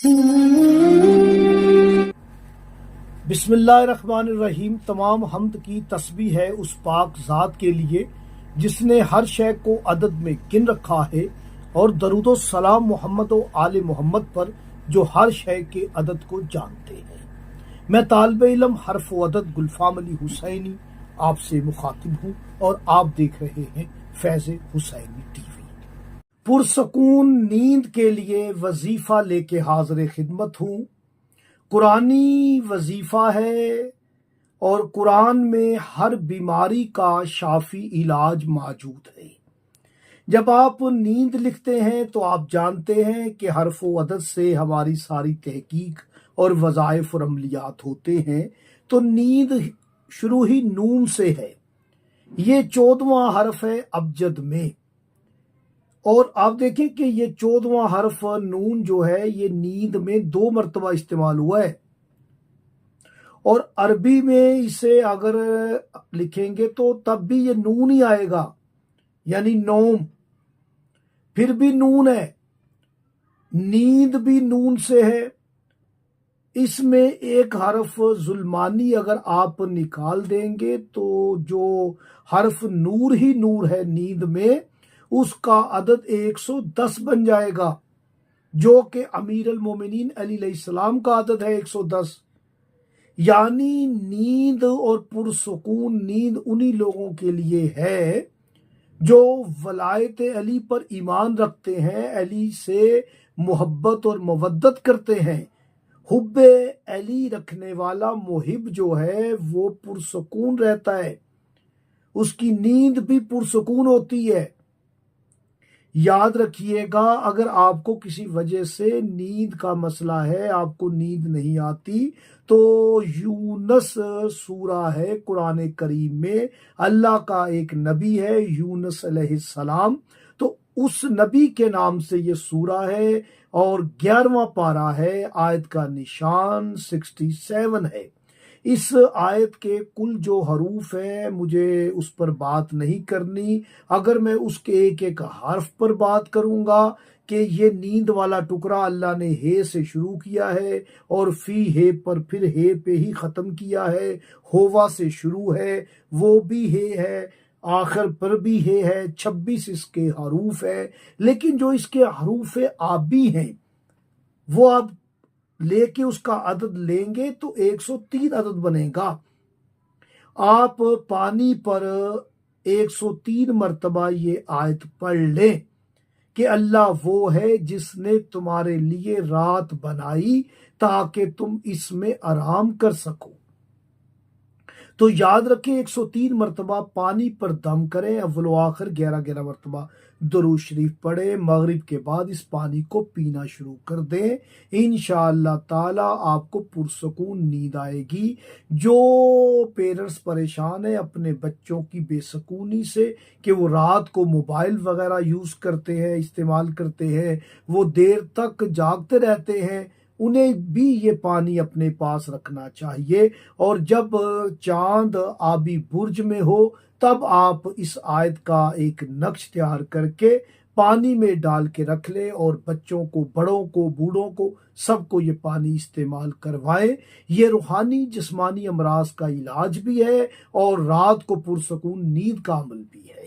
बिस्मिल्लाहिर्रहमानिर्रहीम। तमाम हम्द की तस्बीह है उस पाक ज़ात के लिए जिसने हर शय को अदद में गिन रखा है, और दरूदो सलाम मोहम्मद व आले मोहम्मद पर जो हर शय के अदद को जानते हैं। मैं तालिबे इल्म हर्फ व अदद गुलफाम अली हुसैनी आपसे मुखातिब हूँ और आप देख रहे हैं फैज़ हुसैनी टीवी। पुरसकून नींद के लिए वजीफा लेके हाजिर खिदमत हूँ। कुरानी वजीफा है और कुरान में हर बीमारी का शाफी इलाज मौजूद है। जब आप नींद लिखते हैं तो आप जानते हैं कि हर्फ व अदद से हमारी सारी तहकीक और वज़ाइफ और अमलियात होते हैं। तो नींद शुरू ही नून से है। ये 14वां हर्फ है अबजद में, और आप देखें कि ये 14वां हर्फ नून जो है ये नींद में 2 मरतबा इस्तेमाल हुआ है, और अरबी में इसे अगर लिखेंगे तो तब भी ये नून ही आएगा, यानी नौम, फिर भी नून है, नींद भी नून से है। इसमें एक हर्फ जुल्मानी अगर आप निकाल देंगे तो जो हर्फ नूर ही नूर है नींद में, उसका अदद 110 बन जाएगा, जो कि अमीर अल मोमिनीन अली अलैहिस्सलाम का अदद है 110। यानी नींद और पुरसुकून नींद उन्हीं लोगों के लिए है जो वलायत अली पर ईमान रखते हैं, अली से मोहब्बत और मवद्दत करते हैं। हुब्बे अली रखने वाला मुहिब जो है वो पुरसुकून रहता है, उसकी नींद भी पुरसुकून होती है। याद रखिएगा, अगर आपको किसी वजह से नींद का मसला है, आपको नींद नहीं आती, तो यूनस सूरा है कुरान करीम में, अल्लाह का एक नबी है यूनस अलैहिस्सलाम, तो उस नबी के नाम से ये सूरा है, और 11वां पारा है, आयत का निशान 67 है। इस आयत के कुल जो हरूफ है मुझे उस पर बात नहीं करनी। अगर मैं उसके एक एक हर्फ पर बात करूंगा कि ये नींद वाला टुकड़ा अल्लाह ने हे से शुरू किया है और फी हे पर फिर हे पे ही ख़त्म किया है, होवा से शुरू है, वो भी हे है, आखिर पर भी हे है, 26 इसके हरूफ है। लेकिन जो इसके हरूफ आबी हैं वो आप लेके उसका अदद लेंगे तो 103 अदद बनेगा। आप पानी पर 103 मरतबा ये आयत पढ़ लें कि अल्लाह वो है जिसने तुम्हारे लिए रात बनाई ताकि तुम इसमें आराम कर सको। तो याद रखें 103 मरतबा पानी पर दम करें, अव्वल आखिर 11-11 मरतबा दुरूद शरीफ पढ़े, मगरिब के बाद इस पानी को पीना शुरू कर दें। इंशाअल्लाह ताला आपको पुरसकून नींद आएगी। जो पेरेंट्स परेशान है अपने बच्चों की बेसकूनी से कि वो रात को मोबाइल वगैरह यूज़ करते हैं, इस्तेमाल करते हैं, वो देर तक जागते रहते हैं, उन्हें भी ये पानी अपने पास रखना चाहिए। और जब चांद आबी बुर्ज में हो तब आप इस आयत का एक नक्श तैयार करके पानी में डाल के रख ले, और बच्चों को, बड़ों को, बूढ़ों को, सबको ये पानी इस्तेमाल करवाएं। ये रूहानी जिस्मानी अमराज का इलाज भी है और रात को पुरसकून नींद का अमल भी है।